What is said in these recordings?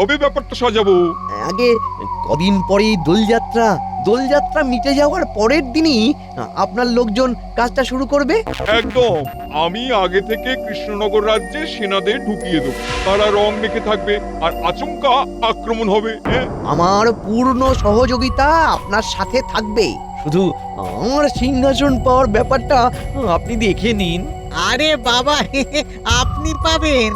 কবে ব্যাপারটা সাজাবো? আগে কদিন পরেই দোলযাত্রা। দোলযাত্রা মিটে যাওয়ার পরের দিনই আপনার লোকজন কাজটা শুরু করবে। একদম। আমি আগে থেকে কৃষ্ণনগর রাজ্যে সেনাদের ঢুকিয়ে দেবো। তারা রং মেখে থাকবে আর আচমকা আক্রমণ হবে। আমার পূর্ণ সহযোগিতা আপনার সাথে থাকবে। শুধু আমার সিংহাসন পাওয়ার ব্যাপারটা আপনি দেখে নিন। আরে বাবা আপনি পাবেন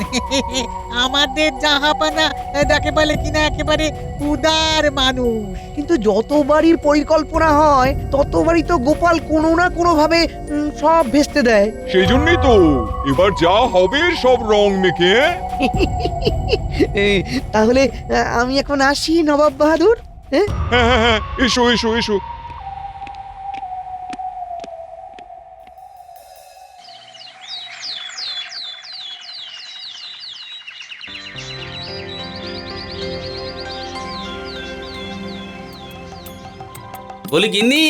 আমাদের জাহাপানা যাকে বলে কিনা একেবারে উদার মানুষ। কিন্তু যতবারই পরিকল্পনা হয় ততবারই তো গোপাল কোনো না কোনো ভাবে সব ভেস্তে দেয়। সেই জন্যই তো এবার যা হবে সব রং মেখে। তাহলে আমি এখন আসি নবাব বাহাদুর। হ্যাঁ হ্যাঁ হ্যাঁ, এসো এসো এসো। বলি গিন্নি,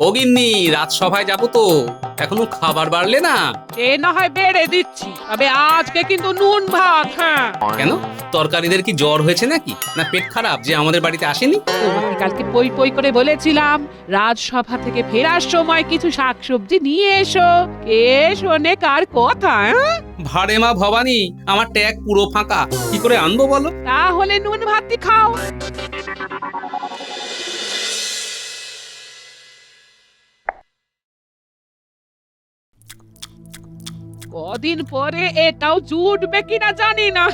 ও গিন্নি, রাজসভায় যাবো তো, এখনো খাবার বাড়লে না? সে না হয় বেড়ে দিচ্ছি, তবে আজকে কিন্তু নুন ভাত। হ্যাঁ, কেন, তরকারিদের কি জ্বর হয়েছে নাকি, না পেট খারাপ যে আমাদের বাড়িতে আসেনি? তোমাকে কালকে পই পই করে বলেছিলাম রাজসভা থেকে ফেরার সময় কিছু শাকসবজি নিয়ে এসো। কে শোনে কার কথা? ভাড়ে মা ভবানী, আমার ট্যাগ পুরো ফাঁকা, কি করে আনবো বলো? তাহলে নুন ভাতই খাও। কদিন পরে এটাও জুটবে কিনা জানি না।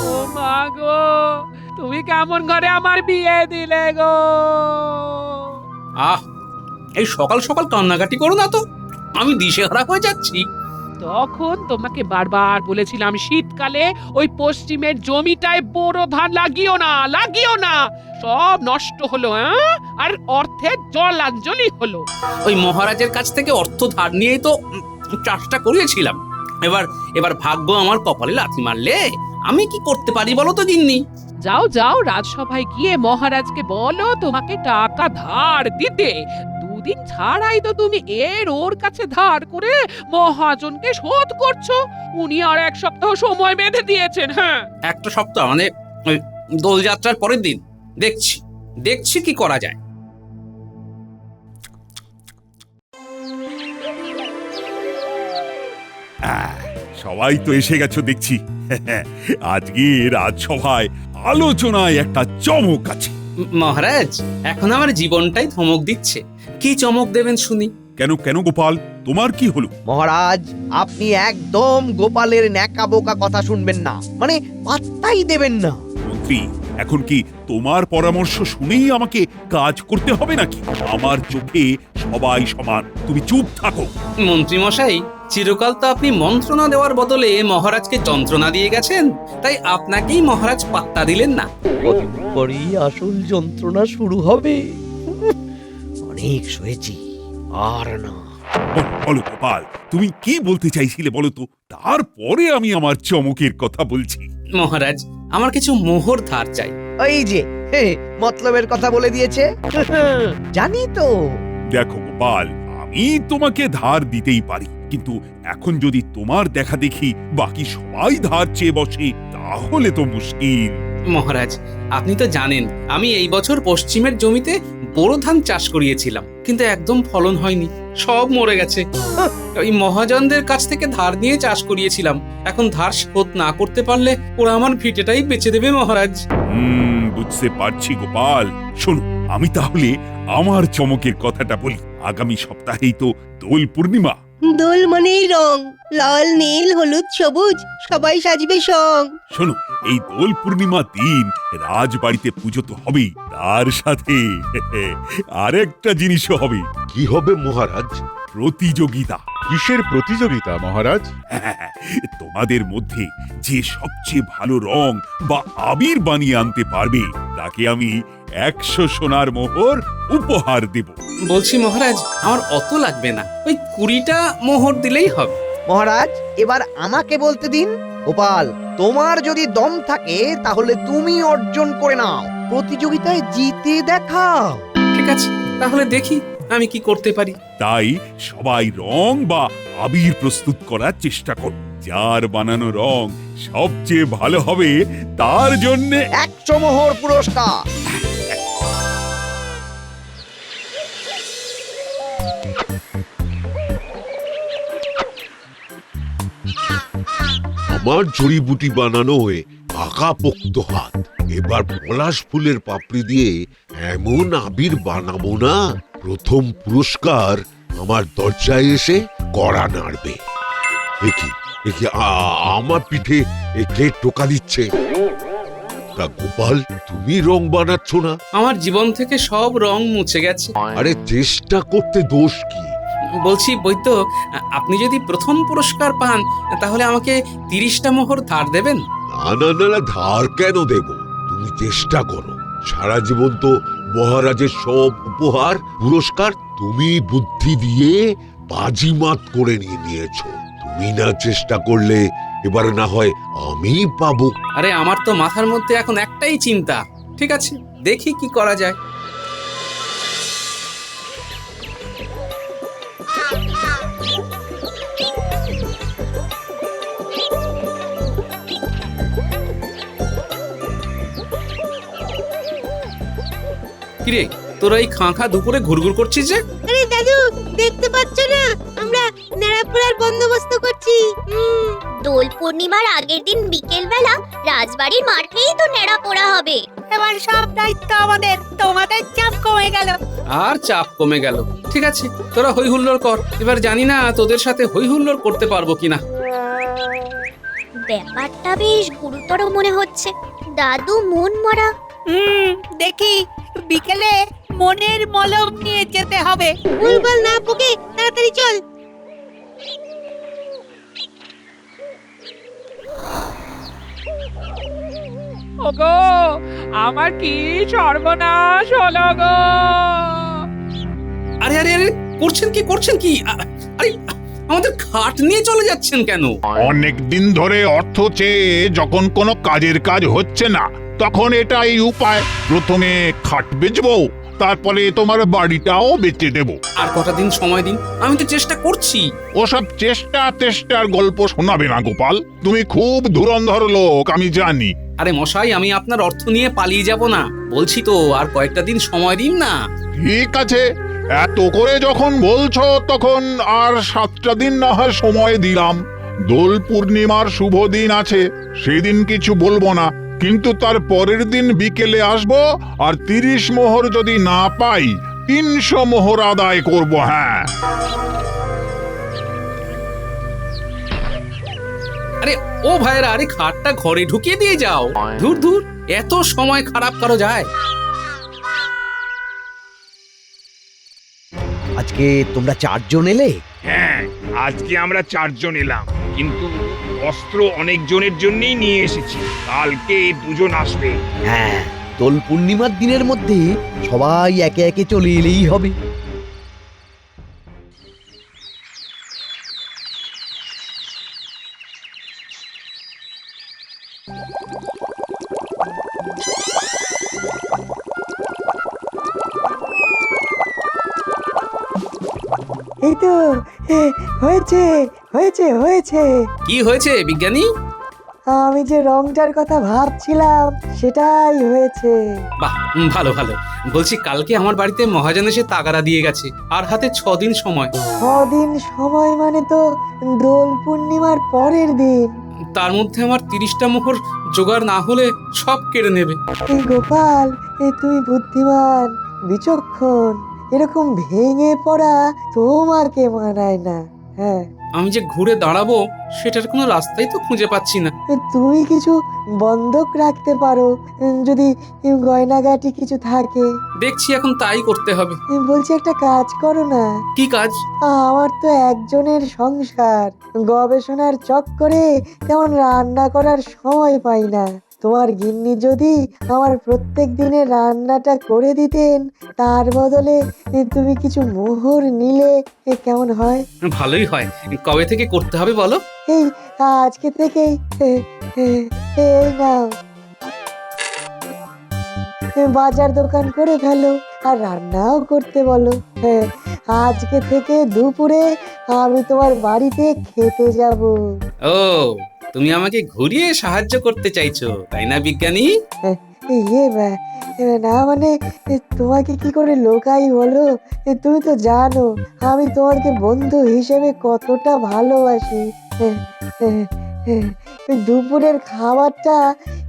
ও মা গো, তুমি কেমন ঘরে আমার বিয়ে দিলে গো? আহ, এই সকাল সকাল কান্নাকাটি করো না তো, আমি দিশেহারা হয়ে যাচ্ছি। তখন তোমাকে বারবার বলেছিলাম শীতকালে ওই পশ্চিমের জমিটায় বোরো ধান লাগিও না, লাগিও না, সব নষ্ট হলো। আর অর্থের জলাঞ্জলি হলো। ওই মহারাজের কাছ থেকে অর্থ ধার নিয়েই তো চাষটা করিয়েছিলাম। এবার এবার ভাগ্য আমার কপালে লাথি মারলে আমি কি করতে পারি বলো তো গিন্নি? যাও যাও, রাজসভায় গিয়ে মহারাজকে বলো তোমাকে টাকা ধার দিতে। দুদিন ছাড়াই তো তুমি ওর কাছে ধার করে মহাজনকে শোধ করছো। উনি আর এক সপ্তাহ সময় বেঁধে দিয়েছেন। হ্যাঁ, একটা সপ্তাহ মানে ওই দোলযাত্রার পরের দিন দেখছি দেখছি কি করা যায়। সবাই তো এসে গেছো দেখছি। আজকে রাজসভায় আলোচনায় একটা চমক আছে। মহারাজ, এখন আমার জীবনটাই ধমক দিচ্ছে। কি চমক দেবেন শুনি? কেন কেন গোপাল, তোমার কি হলো? মহারাজ, আপনি একদম গোপালের ন্যাকা বোকা কথা শুনবেন না, মানে পাত্তাই দেবেন না। মন্ত্রী, এখন কি তোমার পরামর্শ শুনেই আমাকে কাজ করতে হবে নাকি? আমার চোখে সবাই সমান, তুমি চুপ থাকো। মন্ত্রী মশাই, চিরকাল তো আপনি মন্ত্রণা দেওয়ার বদলে মহারাজকে যন্ত্রণা দিয়ে গেছেন, তাই আপনাকেই মহারাজ পাত্তা দিলেন না। পরেই আসল যন্ত্রণা শুরু হবে। অনেক সয়েছি, আর না। বলো গোপাল, তুমি কি বলতে চাইছিলে বলো তো, তারপরে আমি আমার চমকের কথা বলছি। মহারাজ, আমার কিছু মোহর ধার চাই। ওই যে মতলবের কথা বলে দিয়েছে। জানি তো। দেখো গোপাল, আমি তোমাকে ধার দিতেই পারি, কিন্তু এখন যদি তোমার দেখা দেখি বাকি সবাই ধার চেয়ে বসে তাহলে তো মুশকিল। মহারাজ, আপনি তো জানেন আমি এই বছর পশ্চিমের জমিতে বোরো ধান চাষ করিয়েছিলাম, কিন্তু একদম ফলন হয়নি, সব মরে গেছে। ওই মহাজনদের কাছ থেকে ধার নিয়ে চাষ করিয়েছিলাম, এখন ধার শোধ না করতে পারলে ওরা আমার ভিটেটাই বেচে দেবে মহারাজ। বুঝতে পারছি গোপাল, শোনো, আমি তাহলে আমার চমকের কথাটা বলি। আগামী সপ্তাহেই তো দোল পূর্ণিমা। দোল মানেই রং, লাল নীল হলুদ সবুজ, সবাই সাজবে সং। শোনো, এই দোল পূর্ণিমা দিন রাজবাড়িতে পুজো তো হবেই, তার সাথে আরেকটা জিনিসও হবে। কি হবে মহারাজ? প্রতিযোগিতা। কিসের প্রতিযোগিতা মহারাজ? তোমাদের মধ্যে যে সবচেয়ে ভালো রং বা আবির বানিয়ে আনতে পারবে তাকে আমি 100 সোনার মোহর উপহার দেব। বলছি মহারাজ, আমার অত লাগবে না, ওই 20টা মোহর দিলেই হবে। মহারাজ, এবার আমাকে বলতে দিন। গোপাল, তোমার যদি দম থাকে তাহলে তুমি অর্জন করে নাও, প্রতিযোগিতায় জিতে দেখাও। ঠিক আছে, তাহলে দেখি আমি কি করতে পারি। তাই সবাই রং বা আবির প্রস্তুত করার চেষ্টা করো। যার বানানো রং সবচেয়ে ভালো হবে তার জন্যে 100 মোহর পুরস্কার। আমার জড়িবুটি বানানো হয়ে পাকাপোক্ত হাত। এবার পলাশ ফুলের পাপড়ি দিয়ে এমন আবির বানাবো না, প্রথম পুরস্কার আমার দরজায় এসে কড়া নাড়বে। একি একি আমার পিঠে কে টোকা দিচ্ছে? তা গোপাল, তুমি রং বানাচ্ছ না? আমার জীবন থেকে সব রং মুছে গেছে। আরে চেষ্টা করতে দোষ কি? বলছি বৈদ্য, আপনি যদি প্রথম পুরস্কার পান তাহলে আমাকে 30টা মোহর ধার দেবেন? না না না না, ধার কেন দেব? তুমি চেষ্টা করো। সারা জীবন তো মহারাজের সব উপহার পুরস্কার তুমি বুদ্ধি দিয়ে বাজিমাত করে নিয়েছো। তুমি না চেষ্টা করলে এবার না হয় আমি পাবো। আরে আমার তো মাথার মধ্যে এখন একটাই চিন্তা। ঠিক আছে, দেখি কি করা যায়। কিরে, তোরা এই খাঁখা দুপুরে ঘুরঘুর করছিস যে? আরে দাদু, দেখতে পাচ্ছ না আমরা নেড়াপোড়ার বন্দোবস্ত করছি। দোল পূর্ণিমার আগের দিন বিকেল বেলা রাজবাড়ির মাঠেই তো নেড়াপোড়া হবে। এবার সব দায়িত্ব আমাদের, তোমাদের চাপ কমে গেল। আর চাপ কমে গেল। ঠিক আছে, তোরা হই হুল্লোড় কর। এবার জানি না তোদের সাথে হই হুল্লোড় করতে পারবো কিনা। ব্যাপারটা বেশ গুরুতর মনে হচ্ছে। দাদু মন মরা। দেখি বিকেলে মনের মলম নিয়ে যেতে হবে। ভুলভাল না বকে তাড়াতাড়ি চল। ওগো, আমার কি সর্বনাশ হলো গো! আরে আরে আরে, করছেন কি? আরে আমাদের খাট নিয়ে চলে যাচ্ছেন কেন? অনেক দিন ধরে অর্থ চেয়ে যখন কোনো কাজের কাজ হচ্ছে না, তখন এটাই উপায়। প্রথমে খাট বেচবো, তারপরে তোমার বাড়িটাও বেচে দেব। আর কটা দিন সময় দিন, আমি তো চেষ্টা করছি। ওসব চেষ্টার গল্প শোনাবে না গোপাল। তুমি খুব ধুরন্ধর লোক, আমি জানি। আরে মশাই, আমি আপনার অর্থ নিয়ে পালিয়ে যাব না। বলছি তো, আর কয়েকটা দিন সময় দিন না। ঠিক আছে, এত করে যখন বলছো তখন আর 7টা দিন না হয় সময় দিলাম। দোল পূর্ণিমার শুভ দিন আছে, সেদিন কিছু বলবো না, কিন্তু তার পরের দিন বিকেলে আসবো, আর 30 মোহর যদি না পাই 300 মোহর আদায় করব। হ্যাঁ, আরে ও ভাইরা, আরে খাটটা ঘরে ঢুকিয়ে দিয়ে যাও। ধুর ধুর, এত সময় খারাপ কারো যায়? আজকে তোমরা 4 জন এলে? হ্যাঁ, আজকে আমরা 4 জন এলাম, কিন্তু অস্ত্র অনেক জনের জন্যই নিয়ে এসেছি। কালকে 2 জন আসবে। হ্যাঁ, দোল পূর্ণিমার দিনের মধ্যে সবাই একে একে চলে এলেই হবে। এই তো হয়েছে হয়েছে হয়েছে। কি হয়েছে বিজ্ঞানী? আমি যে রংটার কথা ভাবছিলাম সেটাই হয়েছে। বাহ, ভালো ভালো। বলছি, কালকে আমার বাড়িতে মহাজন এসে তাগাদা দিয়ে গেছে, আর হাতে 6 দিন সময়। 6 দিন সময় মানে তো দোল পূর্ণিমার পরের দিন। তার মধ্যে আমার 30টা মোহর জোগাড় না হলে সব কেড়ে নেবে। এই গোপাল, তুমি বুদ্ধিমান, বিচক্ষণ। এরকম ভেঙে পড়া তোমাকে মানায় না। হ্যাঁ, আমি যে ঘুরে দাঁড়াবো সেটার কোনো রাস্তাই তো খুঁজে পাচ্ছি না। তুমি কিছু বন্ধক রাখতে পারো, যদি গয়নাগাটি কিছু থাকে। দেখছি এখন তাই করতে হবে। বলছি, একটা কাজ করো না। কি কাজ? আমার তো একজনের সংসার, গবেষণার চক্করে তেমন রান্না করার সময় পাই না। তোমার গিন্নি যদি আমার প্রত্যেক দিনের রান্নাটা করে দিতেন, তার বদলে তুমি কিছু মোহর নিলে কেমন হয়? ভালোই হয়। কবে থেকে করতে হবে বলো? এই আজকে থেকেই। এই নাও, বাজার দোকান করে ফেলো আর রান্নাও করতে বলো। আজকে থেকে দুপুরে আমি তোমার বাড়িতে খেতে যাব। ও তুমি আমাকে ঘুরিয়ে সাহায্য করতে চাইছো তাই না বিজ্ঞানী? ইয়ে না মানে তোমাকে কি করে লোকাই বলো? তুমি তো জানো আমি তোমাকে বন্ধু হিসেবে কতটা ভালোবাসি। দুপুরের খাবারটা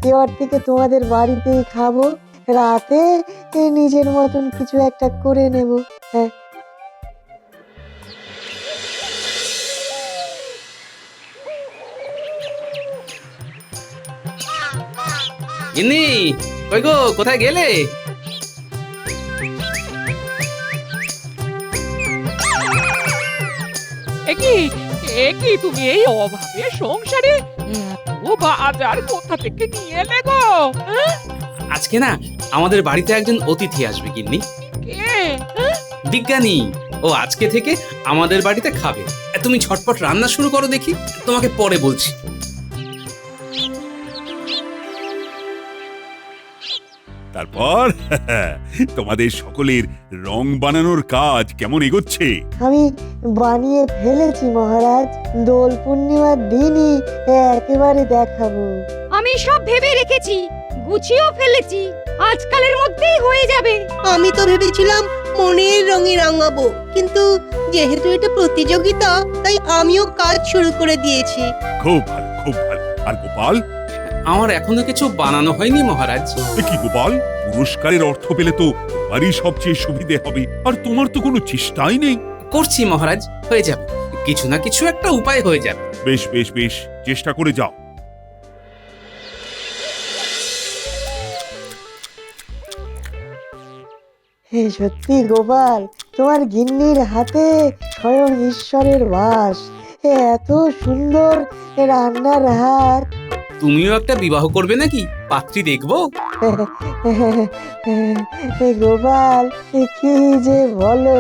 এবার থেকে তোমাদের বাড়িতেই খাবো, রাতে নিজের মতন কিছু একটা করে নেব। হ্যাঁ, গিন্নি কই গো, কোথায় গেলে? একি তুমি এই অভাবে সংসারে এত বাজার কোথা থেকে নিয়ে এলে গো? হ্যাঁ? আজকে না আমাদের বাড়িতে একজন অতিথি আসবে গিন্নি। কে? হ্যাঁ? বিজ্ঞানী। ও আজকে থেকে আমাদের বাড়িতে খাবে। তুমি ঝটপট রান্না শুরু করো দেখি, তোমাকে পরে বলছি। তারপর তোমাদের সকলের রং বানানোর কাজ কেমন এগোচ্ছে? আমি বানিয়ে ফেলেছি মহারাজ, দোল পূর্ণিমার দিনই একেবারে দেখাবো। আমি সব ভেবে রেখেছি, গুছিয়েও ফেলেছি, আজকালের মধ্যেই হয়ে যাবে। আমি তো ভেবেছিলাম মনের রঙে রাঙাবো, কিন্তু যেহেতু এটা প্রতিযোগিতা তাই আমিও কাজ শুরু করে দিয়েছি। খুব ভালো, খুব ভালো। আর গোপাল? আমার এখনো কিছু বানানো হয়নি মহারাজ। কি গোপাল, পুরস্কারের অর্থ পেলে তো তোমারই সবচেয়ে সুবিধে হবে, আর তোমার তো কোনো চেষ্টাই নেই। করছি মহারাজ, হয়ে যাবে, কিছু না কিছু একটা উপায় হয়ে যাবে। বেশ বেশ বেশ, চেষ্টা করে যাও। সত্যি গোপাল, তোমার গিন্নির হাতে স্বয়ং ঈশ্বরের বাস। এত সুন্দর রান্নার হাত। তুমিও একটা বিবাহ করবে নাকি? পাত্রী দেখবো। গোপাল, কি যে বলো।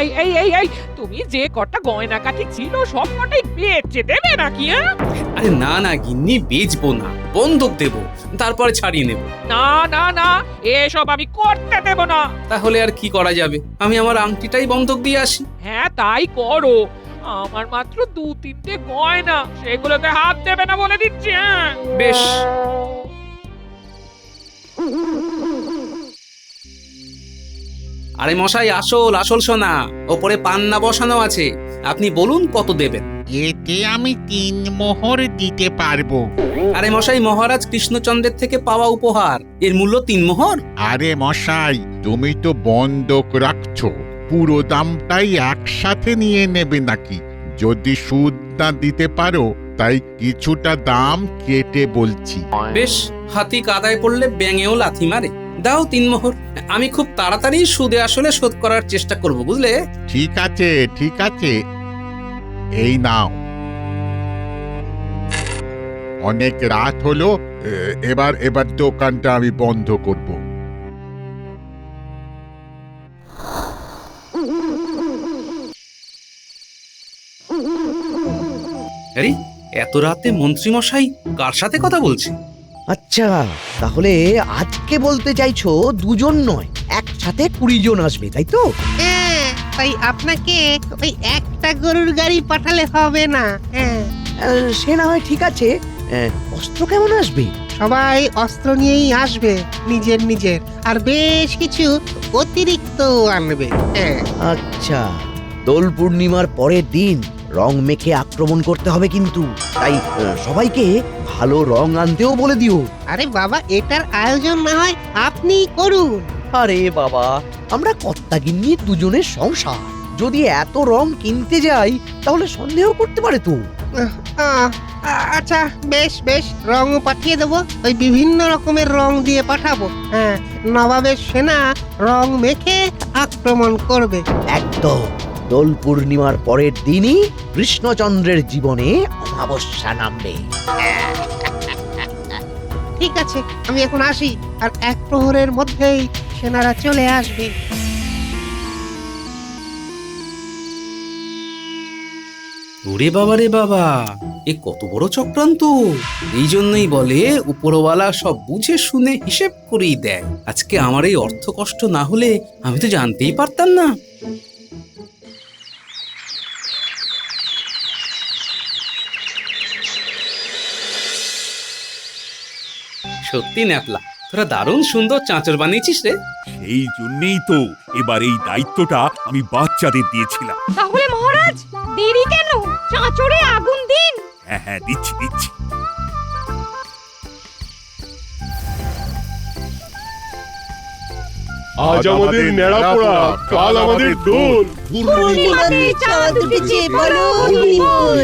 এই এই এই এই তুমি যে কটা গয়না কাঠি ছিল সব কটাই বেচে দেবে নাকি? হ্যাঁ? আরে না না গিন্নি, বেচবো না, বন্ধক দেবো, তারপরে ছাড়িয়ে নেব। না না না, এসব আমি করতে দেব না। তাহলে আর কি করা যাবে, আমি আমার আংটিটাই বন্ধক দিয়ে আসি। হ্যাঁ তাই করো, আমার মাত্র 2-3টে গয়না, সেগুলোতে হাত দেবে না বলে দিচ্ছি। হ্যাঁ বেশ। আরে মশাই, আসল আসল সোনা, ওপরে পান্না বসানো আছে, আপনি বলুন কত দেবেন? এতে আমি 3 মোহর দিতে পারবো। আরে মশাই, মহারাজ কৃষ্ণচন্দ্রের থেকে পাওয়া উপহার, এর মূল্য 3 মোহর। আরে মশাই, তুমি তো বন্ধক রাখছো, পুরো দামটাই একসাথে নিয়ে নেবে নাকি? যদি সুদ না দিতে পারো তাই কিছুটা দাম কেটে বলছি। বেশ, হাতি কাদায় পড়লে ব্যাঙেও লাথি মারে। দাও 3 মোহর, আমি খুব তাড়াতাড়ি সুদে আসলে শোধ করার চেষ্টা করব, বুঝলে? ঠিক আছে ঠিক আছে, এই নাও। অনেক রাত হলো, এবার দোকানটা আমি বন্ধ করব। আরে এত রাতে মন্ত্রী মশাই কার সাথে কথা বলছে? আচ্ছা, তাহলে আজকে বলতে চাইছো দুজন নয়, একসাথে 20 জন আসবে, তাই তো? হ্যাঁ, তাই আপনাকে ওই একটা গরুর গাড়ি পাঠালে হবে না। হ্যাঁ, সে না হয় ঠিক আছে, অস্ত্র কেমন আসবে? সবাই অস্ত্র নিয়েই আসবে, নিজের নিজের, আর বেশ কিছু অতিরিক্ত আনবে। হ্যাঁ। আচ্ছা, দোল পূর্ণিমার পরের দিন রং মেখে আক্রমণ করতে হবে, কিন্তু তাই সবাইকে ভালো রং আনতেও বলে দিও। আরে বাবা, এটার আয়োজন না হয় আপনিই করুন। আরে বাবা, আমরা কর্তাগিন্নি দুজনের সংসার, যদি এত রং কিনতে যাই তাহলে সন্দেহ করতে পারে তো। আচ্ছা, বেশ বেশ, রং পাঠিয়ে দেবো, ওই বিভিন্ন রকমের রং দিয়ে পাঠাবো। হ্যাঁ, নবাবের সেনা রং মেখে আক্রমণ করবে। একদম, দোল পূর্ণিমার পরের দিনই কৃষ্ণচন্দ্রের জীবনে অমাবস্যা নামবে। ঠিক আছে, আমি এখন আসি, আর 1 প্রহরের মধ্যেই সেনারা চলে আসবে। ওরে বাবা রে বাবা, এ কত বড় চক্রান্ত! এই জন্যই বলে উপরওয়ালা সব বুঝে শুনে হিসেব করেই দেয়। আজকে আমার এই অর্থ কষ্ট না হলে আমি তো জানতেই পারতাম না। সত্যি ন্যাপলা, তোরা দারুণ সুন্দর চাঁচর বানিয়েছিস রে। সেই জন্যেই তো এবার এই দায়িত্বটা আমি বাচ্চাদের দিয়েছিলাম। তাহলে মহারাজ দেরি কেন? চাঁচরে আগুন দিন। হ্যাঁ হ্যাঁ, দিচ্ছি দিচ্ছি। আজ আমাদের নেড়া পোড়া, কাল আমাদের দোল। পূর্ণিমাতে চাঁদ উঠেছে, বলো হরিবোল।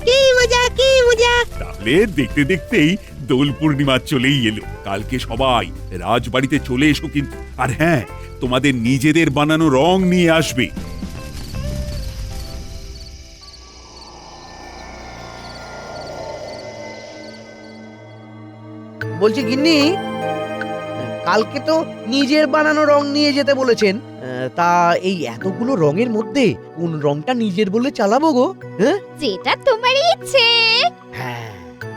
কি মজা, কি মজা। তাহলে দেখতে দেখতেই দোল পূর্ণিমা চলেই এলো। কালকে সবাই রাজবাড়িতে চলে এসো কিন্তু। আর হ্যাঁ, তোমাদের নিজেদের বানানো রং নিয়ে আসবে। বলছি গিন্নি, কালকে তো নিজের বানানো রং নিয়ে যেতে বলেছেন, তা এই এতগুলো রঙের মধ্যে কোন রংটা নিজের বলে চালাবো গো? হ্যাঁ যেটা তোমার ইচ্ছে। হ্যাঁ,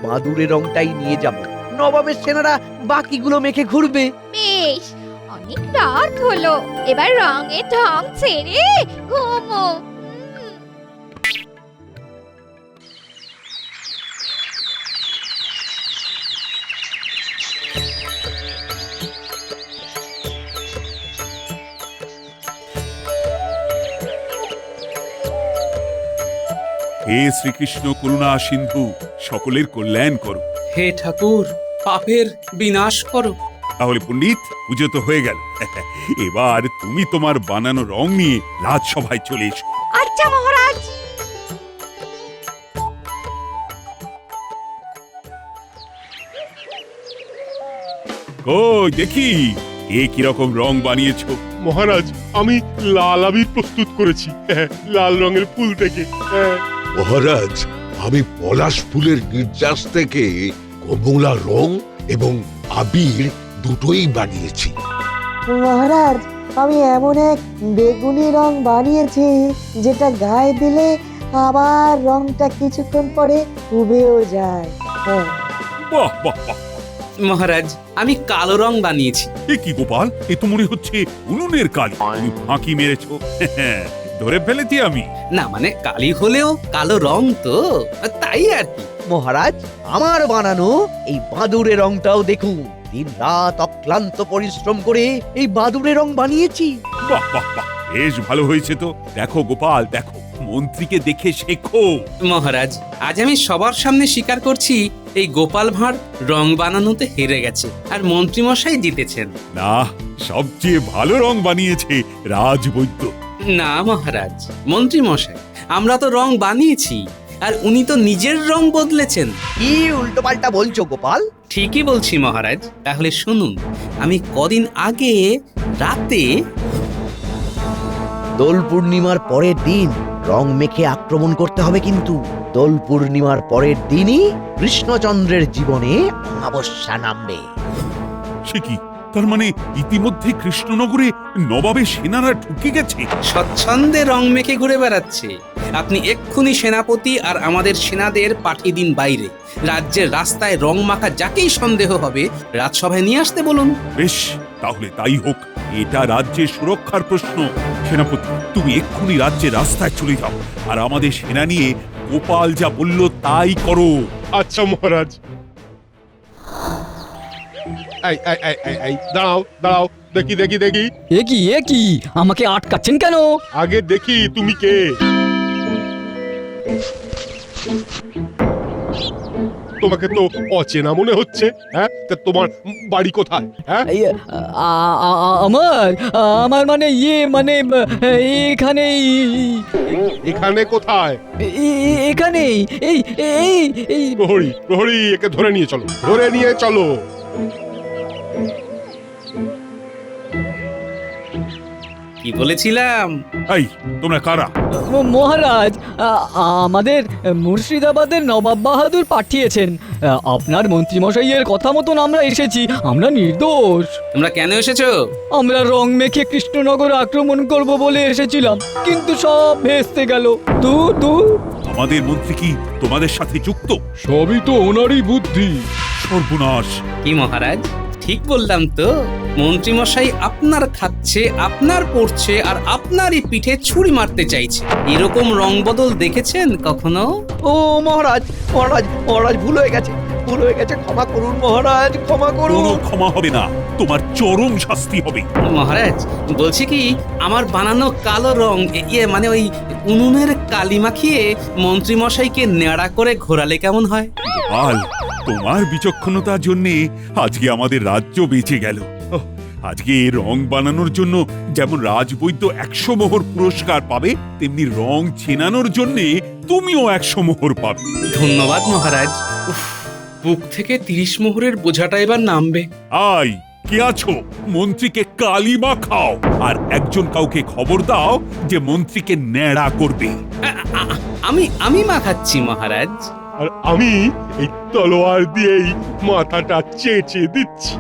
বাদুড়ের রংটাই নিয়ে যাব। নবাবের সেনারা বাকিগুলো মেখে ঘুরবে। বেশ, অনেক রাত হলো, এবার রঙের ঢং ছেড়ে ঘুমো। হে শ্রীকৃষ্ণ করুণা সিন্ধু, সকলের কল্যাণ করো। হে ঠাকুর, পাপের বিনাশ করো। তাহলে পণ্ডিত, পুজো তো হয়ে গেল। এবার তুমি তোমার বানানো রং নিয়ে রাজসভায় চলে এসো। আচ্ছা মহারাজ। কই দেখি কে কিরকম রং বানিয়েছো। মহারাজ, আমি লাল আবির প্রস্তুত করেছি, লাল রঙের ফুল থেকে। মহারাজ, আমি পলাশ ফুলের নির্যাস থেকে কমলা রং এবং আবির দুটোই বানিয়েছি। মহারাজ, আমি এমন এক বেগুনি রং বানিয়েছি যেটা গায়ে দিলে আবার রংটা কিছুক্ষণ পরে উবেও যায়। হ্যাঁ, বাহ বাহ বাহ। মহারাজ, আমি কালো রং বানিয়েছি। এ কি গোপাল, এ তো মনে হচ্ছে উনুনের কালি। তুমি ফাঁকি মেরেছো। ধরে ফেলেছি আমি। না মানে কালি হলেও কালো রং তো, তাই আর কি। মহারাজ, আমার বানানো এই বাদুড়ে রংটাও দেখুন। দিন রাত অক্লান্ত পরিশ্রম করে এই বাদুড়ে রং বানিয়েছি। বাহ বাহ বাহ, বেশ ভালো হয়েছে তো। দেখো গোপাল, দেখো, মন্ত্রীকে দেখে শেখো। মহারাজ, আজ আমি সবার সামনে স্বীকার করছি, এই গোপাল ভাঁড় রং বানানোতে হেরে গেছে আর মন্ত্রীমশাই জিতেছেন। না, সবচেয়ে ভালো রং বানিয়েছে রাজবৈদ্য। না মহারাজ, মন্ত্রীমশাই, আমরা তো রং বানিয়েছি আর উনি তো নিজের রং বদলেছেন। কি উল্টোপাল্টা বলছো গোপাল? ঠিকই বলছি মহারাজ। তাহলে শুনুন, আমি কদিন আগে রাতে দোল পূর্ণিমার পরের দিন রং মেখে আক্রমণ করতে হবে, কিন্তু দোল পূর্ণিমার পরের দিনই কৃষ্ণচন্দ্রের জীবনে অমাবস্যা নামবে। সে কি, তার মানে ইতিমধ্যে কৃষ্ণনগরে নবাবের সেনারা ঢুকে গেছে? স্বচ্ছন্দে রং মেখে ঘুরে বেড়াচ্ছে। আপনি এক্ষুনি সেনাপতি আর আমাদের সেনাদের পাঠিয়ে দিন বাইরে। রাজ্যের রাস্তায় রং মাখা যাকেই সন্দেহ হবে রাজসভায় নিয়ে আসতে বলুন। বেশ, তাহলে তাই হোক। এটা রাজ্যের সুরক্ষার প্রশ্ন। সেনাপতি, তুমি এক্ষুনি রাজ্যের রাস্তায় চলে যাও আর আমাদের সেনা নিয়ে গোপাল যা বলল তাই করো। আচ্ছা মহারাজ। দাঁড়াও দাঁড়াও, দেখি দেখি দেখি। এ কি আমাকে আটকাচ্ছেন কেন? আগে দেখি তুমি কে। তোমাকে তো অচেনা মনে হচ্ছে। হ্যাঁ, তা তোমার বাড়ি কোথায়? হ্যাঁ, আমার মানে মানে এখানেই। এখানে কোথায়? এখানেই। এই প্রহরী, প্রহরী, একে ধরে নিয়ে চলো, ধরে নিয়ে চলো। কি বলেছিলাম? এই, তোমরা কারা? মহারাজ, আমাদের মুর্শিদাবাদের নবাব বাহাদুর পাঠিয়েছেন। আপনার মন্ত্রীমশাইয়ের কথা মতন আমরা এসেছি। আমরা নির্দোষ। তোমরা কেন এসেছো? আমরা রং মেখে কৃষ্ণনগর আক্রমণ করব বলে এসেছিলাম, কিন্তু সব ভেস্তে গেল। আমাদের মন্ত্রী কি তোমাদের সাথে যুক্ত? সবই তো ওনারই বুদ্ধি। সর্বনাশ! কি মহারাজ, ঠিক বললাম তো? মন্ত্রীমশাই আপনার খাচ্ছে, আপনার পড়ছে আর আপনারই পিঠে ছুরি মারতে চাইছে। এরকম রং বদল দেখেছেন কখনো? ও মহারাজ, মহারাজ, মহারাজ ভুল হয়ে গেছে। ভুল হয়ে গেছে, ক্ষমা করুন মহারাজ, ক্ষমা করুন। কোনো ক্ষমা হবে না, তোমার চরম শাস্তি হবে। মহারাজ বলছি কি, আমার বানানো কালো রং মানে ওই উনুনের কালি মাখিয়ে মন্ত্রী মশাইকে নেড়া করে ঘোরালে কেমন হয়? গোপাল, তোমার বিচক্ষণতার জন্যে আজকে আমাদের রাজ্য বেঁচে গেল। আজকে রং বানানোর জন্য যেমন রাজবৈদ্য 100 মোহর পুরস্কার পাবে, তেমনি রং চেনানোর জন্যে তুমিও 100 মোহর পাবে। ধন্যবাদ মহারাজ। উফ, বুক থেকে 30 মোহরের বোঝাটা এবার নামবে। আই কে আছো? মন্ত্রীকে কালিমা খাও, আর একজন কাউকে খবর দাও যে মন্ত্রীকে ন্যাড়া করবে। আমি মাখাচ্ছি মহারাজ। আর আমি এই তলোয়ার দিয়েই মাথাটা চেঁচে দিচ্ছি।